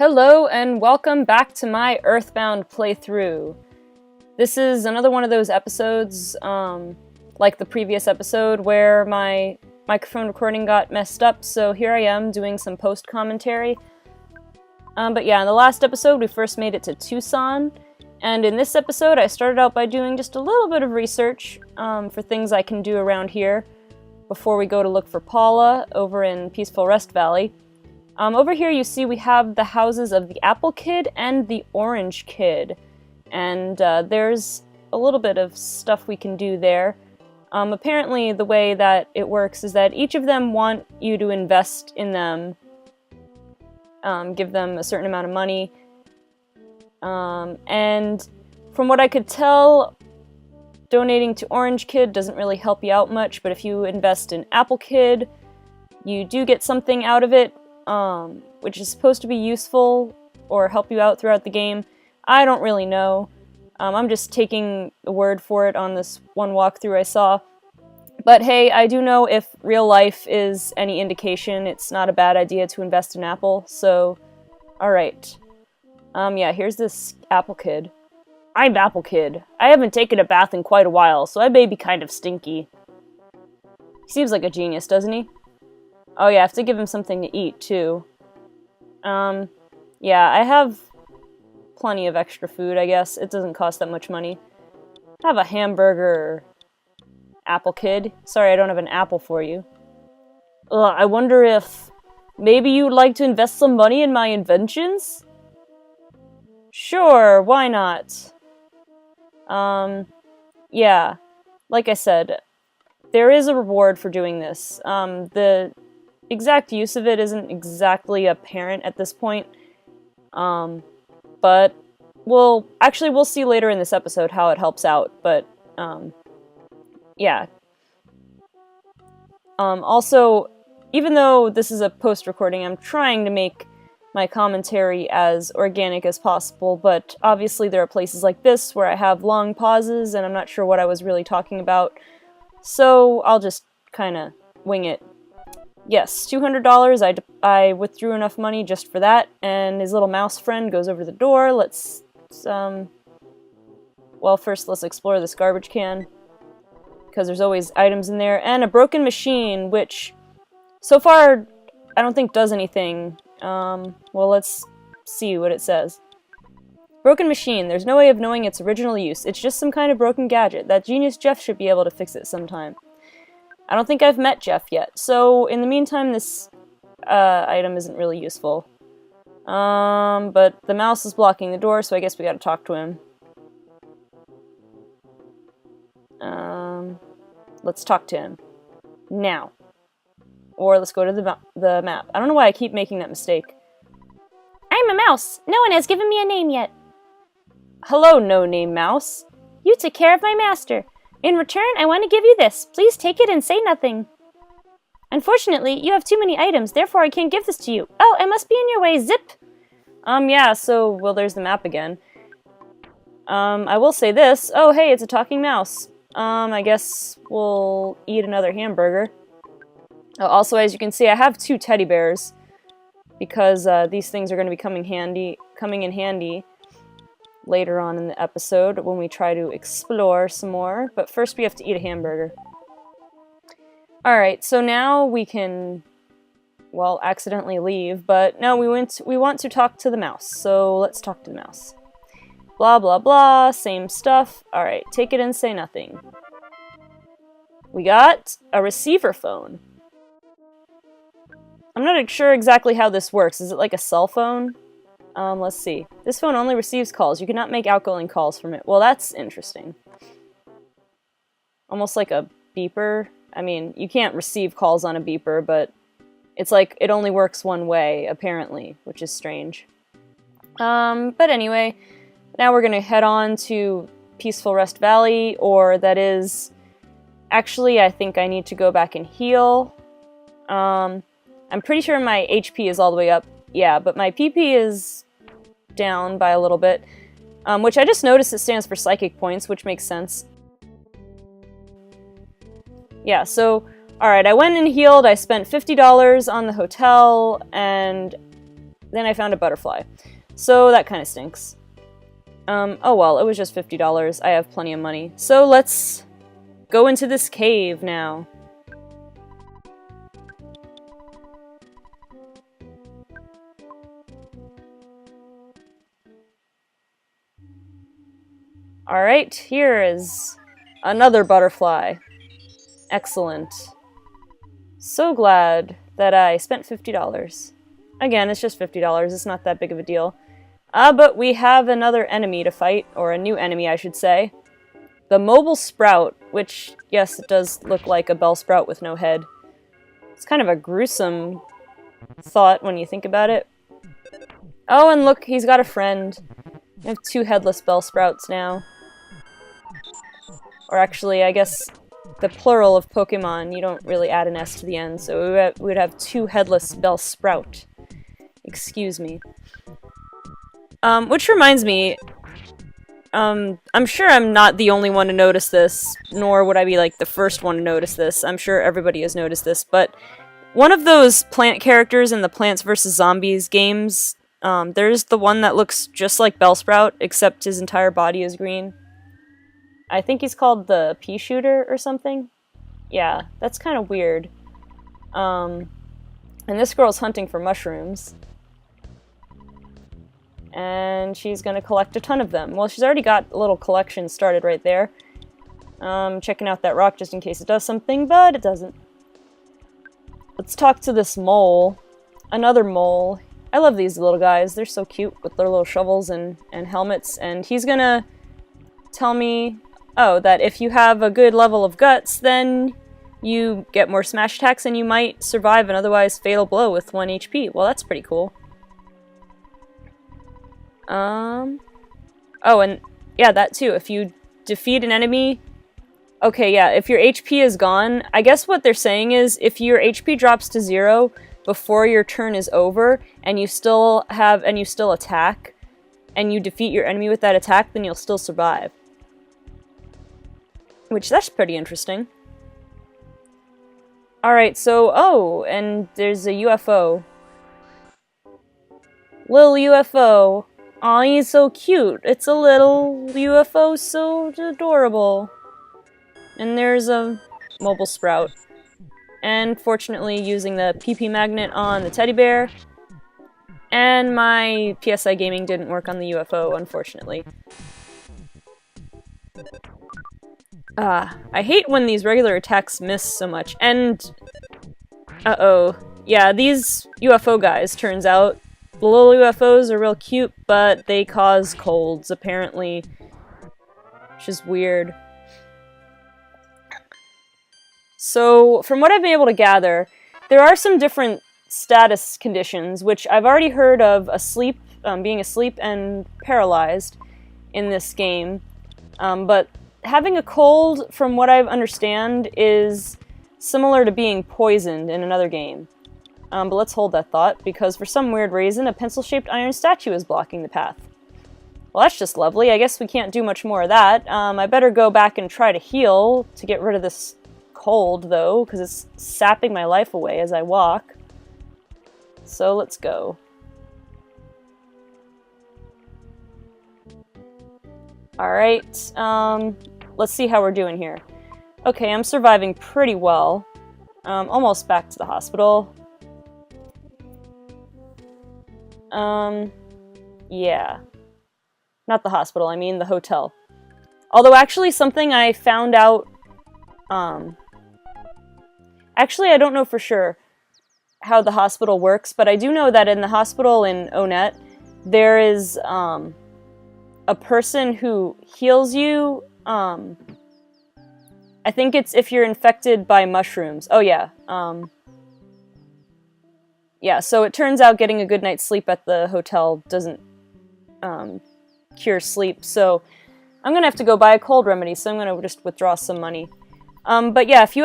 Hello and welcome back to my Earthbound playthrough. This is another one of those episodes, like the previous episode, where my microphone recording got messed up, so here I am doing some post-commentary. But yeah, in the last episode we first made it to Tucson, and in this episode I started out by doing just a little bit of research for things I can do around here before we go to look for Paula over in Peaceful Rest Valley. Over here you see we have the houses of the Apple Kid and the Orange Kid, and there's a little bit of stuff we can do there. Apparently the way that it works is that each of them want you to invest in them, give them a certain amount of money, and from what I could tell, donating to Orange Kid doesn't really help you out much, but if you invest in Apple Kid, you do get something out of it, which is supposed to be useful or help you out throughout the game. I don't really know. I'm just taking the word for it on this one walkthrough I saw. But hey, I do know if real life is any indication, it's not a bad idea to invest in Apple, so alright. Yeah, here's this Apple Kid. I'm Apple Kid. I haven't taken a bath in quite a while, so I may be kind of stinky. He seems like a genius, doesn't he? Oh yeah, I have to give him something to eat, too. Yeah, I have plenty of extra food, I guess. It doesn't cost that much money. Have a hamburger, Apple Kid. Sorry, I don't have an apple for you. I wonder if maybe you'd like to invest some money in my inventions? Sure, why not? Yeah, like I said, there is a reward for doing this. The exact use of it isn't exactly apparent at this point, but we'll see later in this episode how it helps out, but yeah. Also, even though this is a post-recording, I'm trying to make my commentary as organic as possible, but obviously there are places like this where I have long pauses and I'm not sure what I was really talking about, so I'll just kind of wing it. Yes, $200, I withdrew enough money just for that, and his little mouse friend goes over the door. Let's, well, first let's explore this garbage can, because there's always items in there, and a broken machine, which, so far, I don't think does anything. Well, let's see what it says. Broken machine. There's no way of knowing its original use. It's just some kind of broken gadget. That genius Jeff should be able to fix it sometime. I don't think I've met Jeff yet, so in the meantime this item isn't really useful. But the mouse is blocking the door, so I guess we gotta talk to him. Let's talk to him. Now. Or let's go to the map. I don't know why I keep making that mistake. I'm a mouse. No one has given me a name yet. Hello, no-name mouse. You took care of my master. In return, I want to give you this. Please take it and say nothing. Unfortunately, you have too many items, therefore I can't give this to you. Oh, I must be in your way, zip! Yeah, so, well, there's the map again. I will say this. Oh, hey, it's a talking mouse. I guess we'll eat another hamburger. Also, as you can see, I have 2 teddy bears, because these things are going to be coming in handy later on in the episode when we try to explore some more, but first we have to eat a hamburger. Alright, so now we can, well, accidentally leave, but no, we want to talk to the mouse, so let's talk to the mouse. Blah blah blah, same stuff. Alright, take it and say nothing. We got a receiver phone. I'm not sure exactly how this works. Is it like a cell phone? Let's see. This phone only receives calls. You cannot make outgoing calls from it. Well, that's interesting. Almost like a beeper. I mean, you can't receive calls on a beeper, but it's like it only works one way, apparently, which is strange. But anyway, now we're gonna head on to Peaceful Rest Valley, or that is... Actually, I think I need to go back and heal. I'm pretty sure my HP is all the way up. Yeah, but my PP is down by a little bit, which I just noticed it stands for psychic points, which makes sense. Yeah, so Alright, I went and healed, I spent $50 on the hotel, and then I found a butterfly. So that kind of stinks. Oh well, it was just $50. I have plenty of money. So let's go into this cave now. Alright, here is another butterfly. Excellent. So glad that I spent $50. Again, it's just $50, it's not that big of a deal. But we have another enemy to fight, or a new enemy, I should say. The mobile sprout, which, yes, it does look like a bell sprout with no head. It's kind of a gruesome thought when you think about it. Oh, and look, he's got a friend. We have 2 headless bell sprouts now. Or actually, I guess the plural of Pokemon, you don't really add an S to the end, so we would have 2 headless bell sprout. Excuse me. Which reminds me, I'm sure I'm not the only one to notice this, nor would I be, like, the first one to notice this. I'm sure everybody has noticed this, but one of those plant characters in the Plants vs. Zombies games, there's the one that looks just like Bellsprout, except his entire body is green. I think he's called the Pea Shooter or something. Yeah, that's kind of weird. And this girl's hunting for mushrooms. And she's gonna collect a ton of them. Well, she's already got a little collection started right there. Checking out that rock just in case it does something, but it doesn't. Let's talk to this mole. Another mole. I love these little guys. They're so cute with their little shovels and helmets. And he's gonna tell me, oh, that if you have a good level of guts, then you get more smash attacks and you might survive an otherwise fatal blow with 1 HP. Well, that's pretty cool. Oh, and yeah, that too. If you defeat an enemy... Okay, yeah, if your HP is gone, I guess what they're saying is if your HP drops to 0 before your turn is over, and you still attack, and you defeat your enemy with that attack, then you'll still survive. Which, that's pretty interesting. Alright, so, oh, and there's a UFO. Little UFO. Aw, he's so cute. It's a little UFO, so adorable. And there's a mobile sprout. And fortunately using the PP magnet on the teddy bear. And my PSI gaming didn't work on the UFO, unfortunately. I hate when these regular attacks miss so much. And... uh-oh. Yeah, these UFO guys, turns out, the little UFOs are real cute, but they cause colds, apparently. Which is weird. So, from what I've been able to gather, there are some different status conditions, which I've already heard of being asleep and paralyzed in this game. But having a cold, from what I understand, is similar to being poisoned in another game. But let's hold that thought, because for some weird reason, a pencil-shaped iron statue is blocking the path. Well, that's just lovely. I guess we can't do much more of that. I better go back and try to heal to get rid of this cold, though, because it's sapping my life away as I walk. So let's go. Alright, let's see how we're doing here. Okay, I'm surviving pretty well. Almost back to the hospital. Yeah. Not the hospital, I mean the hotel. Although actually something I found out, actually I don't know for sure how the hospital works, but I do know that in the hospital in Onet, there is, a person who heals you, I think it's if you're infected by mushrooms. Oh yeah, yeah, so it turns out getting a good night's sleep at the hotel doesn't, cure sleep, so I'm gonna have to go buy a cold remedy, so I'm gonna just withdraw some money. But yeah, if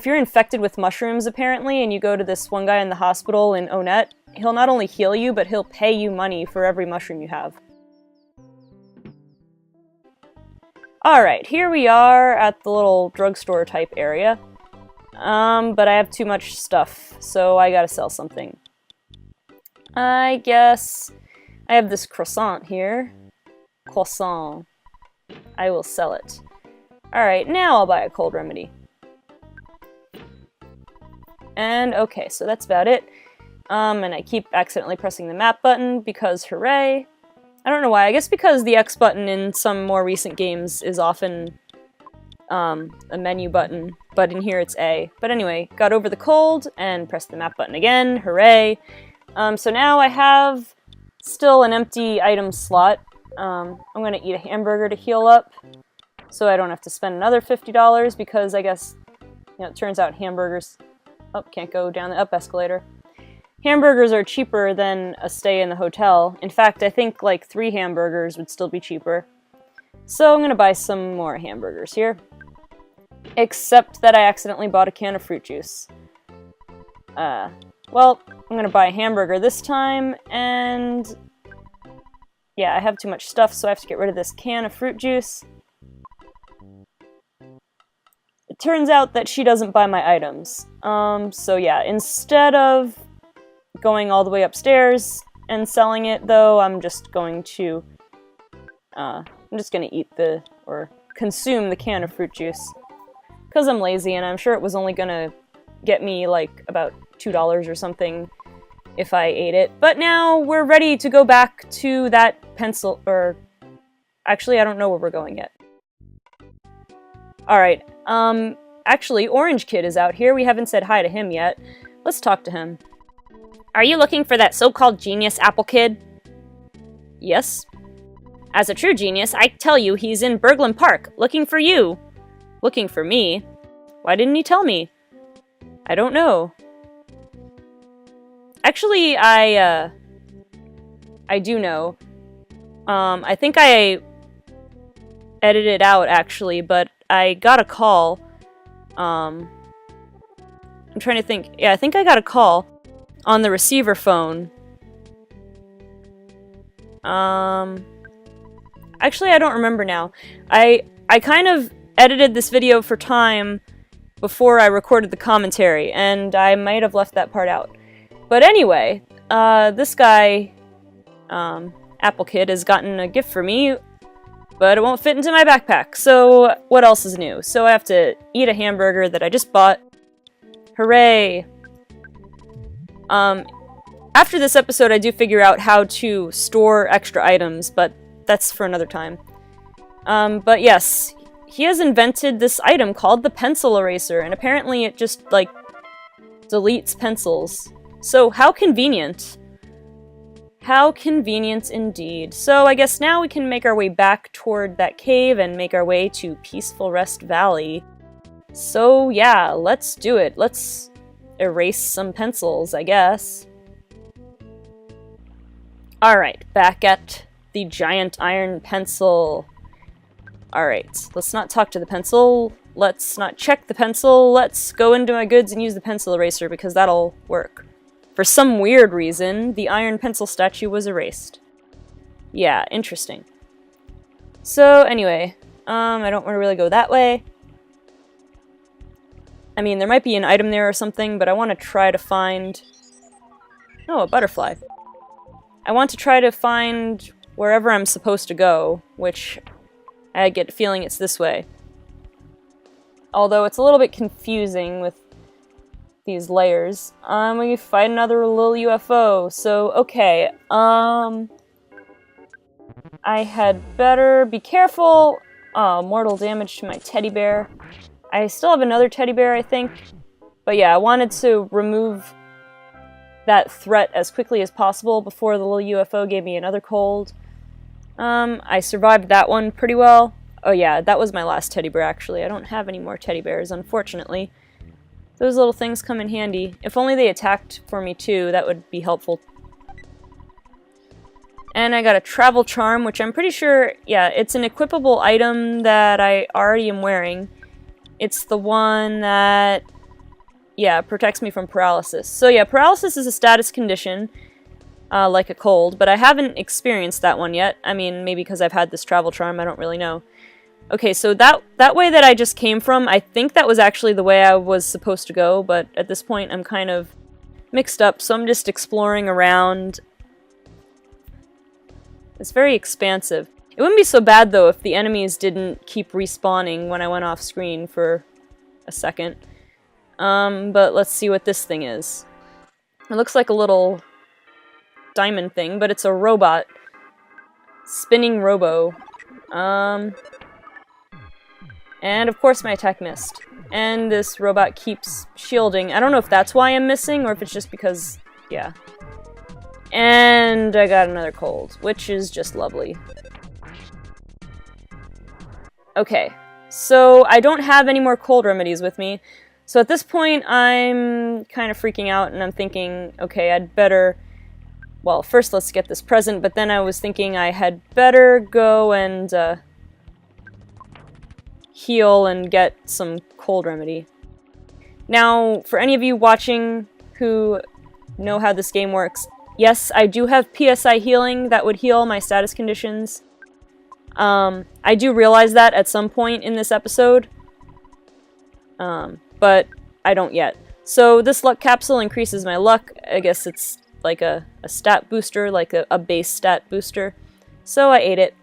you're infected with mushrooms, apparently, and you go to this one guy in the hospital in Onet, he'll not only heal you, but he'll pay you money for every mushroom you have. Alright, here we are at the little drugstore type area. But I have too much stuff, so I gotta sell something. I guess I have this croissant here. Croissant. I will sell it. Alright, now I'll buy a cold remedy. And okay, so that's about it. And I keep accidentally pressing the map button because hooray. I don't know why, I guess because the X button in some more recent games is often a menu button, but in here it's A. But anyway, got over the cold and pressed the map button again, hooray. So now I have still an empty item slot. I'm gonna eat a hamburger to heal up, so I don't have to spend another $50 because I guess, you know, it turns out hamburgers... Oh, can't go down the up escalator. Hamburgers are cheaper than a stay in the hotel. In fact, I think like 3 hamburgers would still be cheaper. So I'm gonna buy some more hamburgers here. Except that I accidentally bought a can of fruit juice. Well, I'm gonna buy a hamburger this time, and... yeah, I have too much stuff, so I have to get rid of this can of fruit juice. It turns out that she doesn't buy my items. So yeah, instead of going all the way upstairs and selling it, though, I'm just going to... I'm just gonna eat or consume the can of fruit juice. Because I'm lazy, and I'm sure it was only gonna get me, like, about $2 or something if I ate it. But now we're ready to go back to that pencil, or... actually, I don't know where we're going yet. Alright, actually, Orange Kid is out here. We haven't said hi to him yet. Let's talk to him. Are you looking for that so-called genius, Apple Kid? Yes. As a true genius, I tell you he's in Berglund Park, looking for you. Looking for me? Why didn't he tell me? I don't know. Actually, I do know. I think I edited it out, actually, but I got a call. I'm trying to think. Yeah, I think I got a call on the receiver phone. Actually, I don't remember now. I kind of edited this video for time before I recorded the commentary, and I might have left that part out. But anyway, this guy, Apple Kid, has gotten a gift for me, but it won't fit into my backpack, so what else is new? So I have to eat a hamburger that I just bought. Hooray! After this episode, I do figure out how to store extra items, but that's for another time. But yes, he has invented this item called the pencil eraser, and apparently it just, like, deletes pencils. So how convenient. How convenient indeed. So I guess now we can make our way back toward that cave and make our way to Peaceful Rest Valley. So yeah, let's do it. Let's erase some pencils, I guess. Alright, back at the giant iron pencil. Alright, let's not talk to the pencil. Let's not check the pencil. Let's go into my goods and use the pencil eraser because that'll work. For some weird reason, the iron pencil statue was erased. Yeah, interesting. So, anyway, I don't want to really go that way. I mean, there might be an item there or something, but I want to try to find... Oh, a butterfly. I want to try to find wherever I'm supposed to go, which I get the feeling it's this way. Although it's a little bit confusing with these layers. We fight another little UFO, so okay, I had better be careful. Mortal damage to my teddy bear. I still have another teddy bear, I think. But yeah, I wanted to remove that threat as quickly as possible before the little UFO gave me another cold. I survived that one pretty well. Oh yeah, that was my last teddy bear, actually. I don't have any more teddy bears, unfortunately. Those little things come in handy. If only they attacked for me too, that would be helpful. And I got a travel charm, which I'm pretty sure, yeah, it's an equipable item that I already am wearing. It's the one that, yeah, protects me from paralysis. So yeah, paralysis is a status condition, like a cold, but I haven't experienced that one yet. I mean, maybe because I've had this travel charm, I don't really know. Okay, so that way that I just came from, I think that was actually the way I was supposed to go, but at this point I'm kind of mixed up, so I'm just exploring around. It's very expansive. It wouldn't be so bad, though, if the enemies didn't keep respawning when I went off screen for a second. But let's see what this thing is. It looks like a little diamond thing, but it's a robot. Spinning robo. And of course my attack missed. And this robot keeps shielding. I don't know if that's why I'm missing, or if it's just because, yeah. And I got another cold, which is just lovely. Okay, so I don't have any more cold remedies with me. So at this point, I'm kind of freaking out, and I'm thinking, okay, I'd better... Well, first let's get this present, but then I was thinking I had better go and heal and get some cold remedy. Now, for any of you watching who know how this game works, yes, I do have PSI healing that would heal my status conditions. I do realize that at some point in this episode, but I don't yet. So this luck capsule increases my luck. I guess it's like a stat booster, like a base stat booster. So I ate it.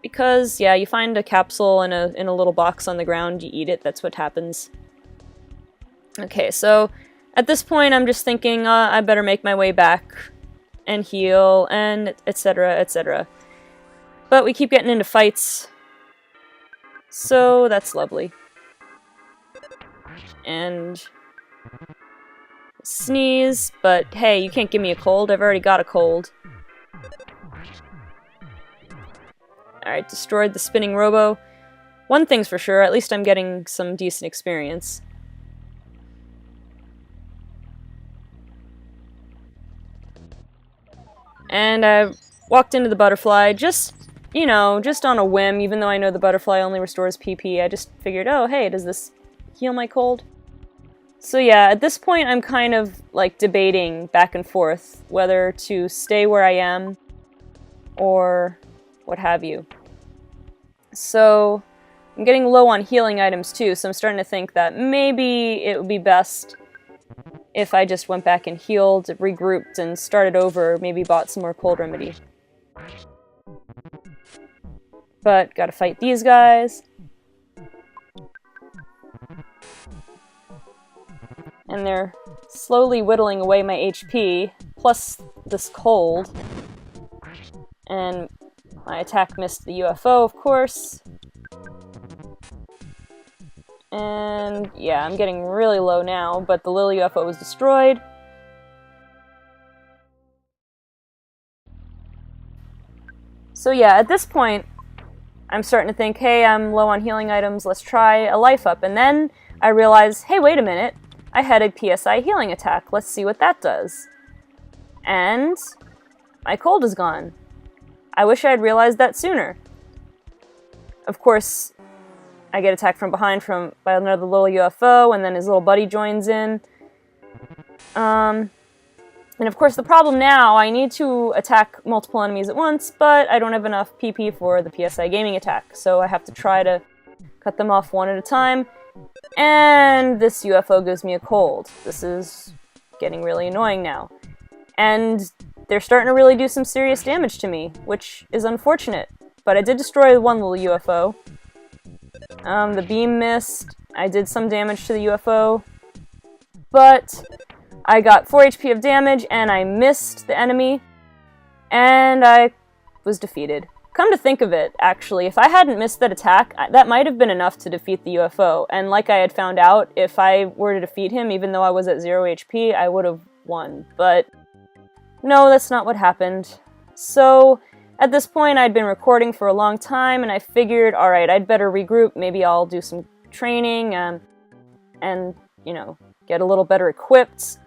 Because, yeah, you find a capsule in a little box on the ground, you eat it, that's what happens. Okay, so at this point I'm just thinking, I better make my way back and heal, and etc., etc. But we keep getting into fights, so that's lovely. And sneeze, but hey, you can't give me a cold, I've already got a cold. Alright, destroyed the spinning robo. One thing's for sure, at least I'm getting some decent experience. And I walked into the butterfly, just, you know, just on a whim, even though I know the butterfly only restores PP. I just figured, oh, hey, does this heal my cold? So yeah, at this point I'm kind of, like, debating back and forth whether to stay where I am or what have you. So I'm getting low on healing items too, so I'm starting to think that maybe it would be best if I just went back and healed, regrouped, and started over, maybe bought some more cold remedy. But gotta fight these guys. And they're slowly whittling away my HP, plus this cold. And my attack missed the UFO, of course. And yeah, I'm getting really low now, but the little UFO was destroyed. So yeah, at this point, I'm starting to think, hey, I'm low on healing items, let's try a life up. And then I realize, hey, wait a minute, I had a PSI healing attack, let's see what that does. And my cold is gone. I wish I had realized that sooner. Of course, I get attacked from behind by another little UFO, and then his little buddy joins in. And of course the problem now, I need to attack multiple enemies at once, but I don't have enough PP for the PSI gaming attack, so I have to try to cut them off one at a time. And this UFO gives me a cold. This is getting really annoying now. And they're starting to really do some serious damage to me, which is unfortunate. But I did destroy one little UFO. The beam missed. I did some damage to the UFO. But I got 4 HP of damage, and I missed the enemy. And I was defeated. Come to think of it, actually, if I hadn't missed that attack, that might have been enough to defeat the UFO. And like I had found out, if I were to defeat him, even though I was at 0 HP, I would have won. But no, that's not what happened. So at this point, I'd been recording for a long time, and I figured, alright, I'd better regroup, maybe I'll do some training, and you know, get a little better equipped,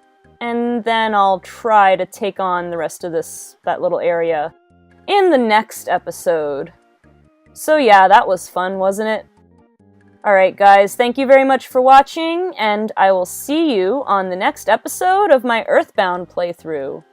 and then I'll try to take on the rest of that little area in the next episode. So yeah, that was fun, wasn't it? Alright guys, thank you very much for watching, and I will see you on the next episode of my Earthbound playthrough.